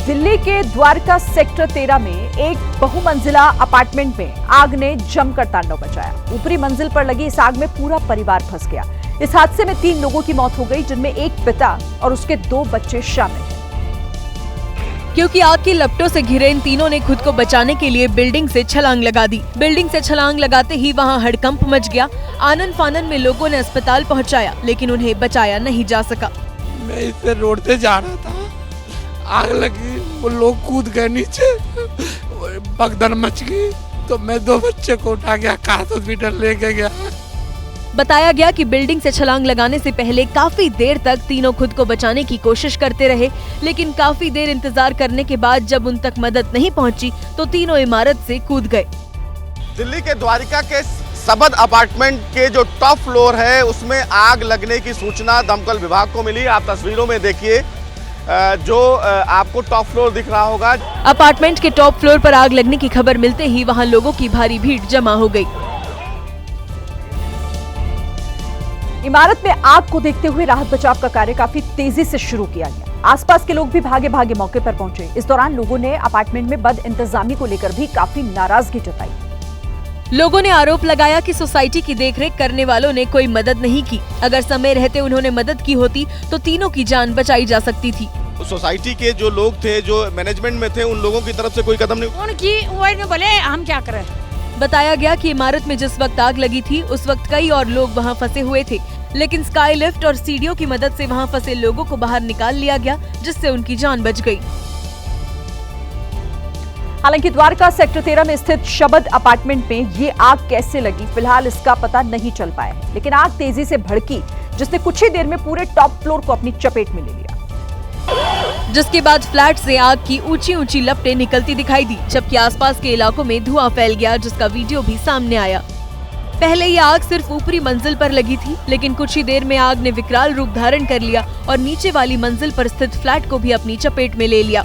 दिल्ली के द्वारका सेक्टर 13 में एक बहुमंजिला अपार्टमेंट में आग ने जमकर तांडव मचाया। ऊपरी मंजिल पर लगी इस आग में पूरा परिवार फंस गया। इस हादसे में 3 लोगों की मौत हो गई, जिनमें एक पिता और उसके 2 बच्चे शामिल हैं। क्योंकि आग की लपटों से घिरे इन तीनों ने खुद को बचाने के लिए बिल्डिंग से छलांग लगा दी। बिल्डिंग से छलांग लगाते ही वहां हड़कंप मच गया। आनन फानन में लोगों ने अस्पताल पहुंचाया, लेकिन उन्हें बचाया नहीं जा सका। मैं इधर रोड पे जा रहा था, आग लगी, वो लोग कूद गए नीचे, भगदड़ मच गई, तो मैं 2 बच्चे को उठा के आकाश हॉस्पिटल लेके गया। बताया गया कि बिल्डिंग से छलांग लगाने से पहले काफी देर तक तीनों खुद को बचाने की कोशिश करते रहे, लेकिन काफी देर इंतजार करने के बाद जब उन तक मदद नहीं पहुंची तो तीनों इमारत से कूद गए। दिल्ली के द्वारिका के सबद अपार्टमेंट के जो टॉप फ्लोर है उसमें आग लगने की सूचना दमकल विभाग को मिली। आप तस्वीरों में देखिए, जो आपको टॉप फ्लोर दिख रहा होगा। अपार्टमेंट के टॉप फ्लोर पर आग लगने की खबर मिलते ही वहां लोगों की भारी भीड़ जमा हो गई। इमारत में आग को देखते हुए राहत बचाव का कार्य काफी तेजी से शुरू किया गया। आसपास के लोग भी भागे भागे मौके पर पहुंचे। इस दौरान लोगों ने अपार्टमेंट में बद इंतजामी को लेकर भी काफी नाराजगी जताई। लोगों ने आरोप लगाया कि सोसाइटी की देखरेख करने वालों ने कोई मदद नहीं की। अगर समय रहते उन्होंने मदद की होती तो तीनों की जान बचाई जा सकती थी। सोसाइटी के जो लोग थे, जो मैनेजमेंट में थे, उन लोगों की तरफ से कोई कदम नहीं उनकी वो बोले हम क्या करें। बताया गया कि इमारत में जिस वक्त आग लगी थी उस वक्त कई और लोग वहां फंसे हुए थे, लेकिन स्काई लिफ्ट और सीढ़ियों की मदद से वहां फंसे लोगों को बाहर निकाल लिया गया, जिससे उनकी जान बच गई। हालांकि द्वारका सेक्टर 13 में स्थित शबद अपार्टमेंट में ये आग कैसे लगी, फिलहाल इसका पता नहीं चल पाया है। लेकिन आग तेजी से भड़की, जिसने कुछ ही देर में पूरे टॉप फ्लोर को अपनी चपेट में ले लिया, जिसके बाद फ्लैट से आग की ऊंची ऊंची लपटें निकलती दिखाई दी, जबकि आसपास के इलाकों में धुआं फैल गया, जिसका वीडियो भी सामने आया। पहले ये आग सिर्फ ऊपरी मंजिल पर लगी थी, लेकिन कुछ ही देर में आग ने विकराल रूप धारण कर लिया और नीचे वाली मंजिल पर स्थित फ्लैट को भी अपनी चपेट में ले लिया।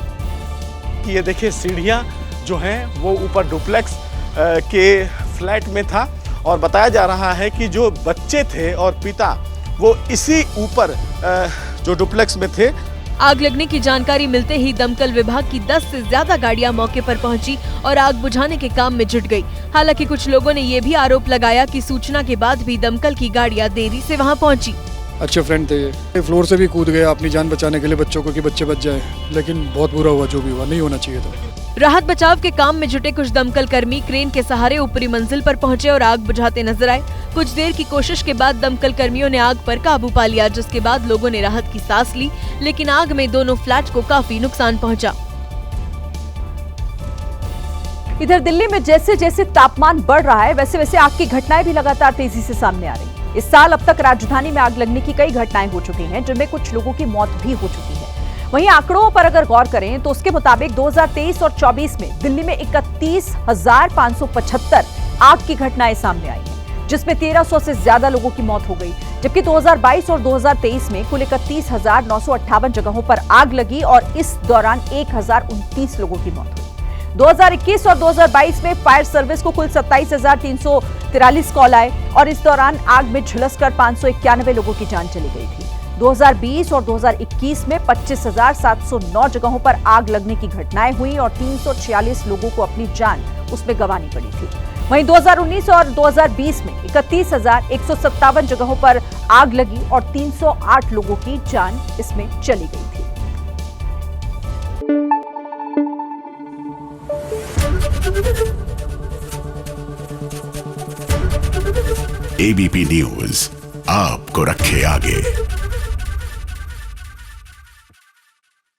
ये देखिए, सीढ़ियां जो हैं वो ऊपर डुप्लेक्स के फ्लैट में था और बताया जा रहा है कि जो बच्चे थे और पिता वो इसी ऊपर जो डुप्लेक्स में थे। आग लगने की जानकारी मिलते ही दमकल विभाग की 10 से ज्यादा गाड़ियां मौके पर पहुंची और आग बुझाने के काम में जुट गई। हालांकि कुछ लोगों ने ये भी आरोप लगाया कि सूचना के बाद भी दमकल की गाड़ियां देरी से वहां पहुंची। अच्छे फ्रेंड थे, ये फ्लोर से भी कूद गए अपनी जान बचाने के लिए बच्चों को, कि बच्चे बच जाए, लेकिन बहुत बुरा हुआ जो भी हुआ, नहीं होना चाहिए था। राहत बचाव के काम में जुटे कुछ दमकल कर्मी क्रेन के सहारे ऊपरी मंजिल पर पहुंचे और आग बुझाते नजर आए। कुछ देर की कोशिश के बाद दमकल कर्मियों ने आग पर काबू पा लिया, जिसके बाद लोगों ने राहत की सांस ली, लेकिन आग में दोनों फ्लैट को काफी नुकसान पहुंचा। इधर दिल्ली में जैसे जैसे तापमान बढ़ रहा है, वैसे वैसे आग की घटनाएं भी लगातार तेजी से सामने आ रही हैं। इस साल अब तक राजधानी में आग लगने की कई घटनाएं हो चुकी हैं, जिनमें कुछ लोगों की मौत भी हो चुकी है। वहीं आंकड़ों पर अगर गौर करें तो उसके मुताबिक 2023 और 24 में दिल्ली में 31,575 आग की घटनाएं सामने आई हैं, जिसमें 1300 से ज्यादा लोगों की मौत हो गई। जबकि 2022 और 2023 में कुल 31,958 जगहों पर आग लगी और इस दौरान 1029 लोगों की मौत हुई। 2021 और 2022 में फायर सर्विस को कुल 27,343 कॉल आए और इस दौरान आग में झुलसकर 591 लोगों की जान चली गई थी। 2020 और 2021 में 25,709 जगहों पर आग लगने की घटनाएं हुई और 346 लोगों को अपनी जान उसमें गंवानी पड़ी थी। वहीं 2019 और 2020 में 31,157 जगहों पर आग लगी और 308 लोगों की जान इसमें चली गई थी। एबीपी न्यूज आपको रखे आगे।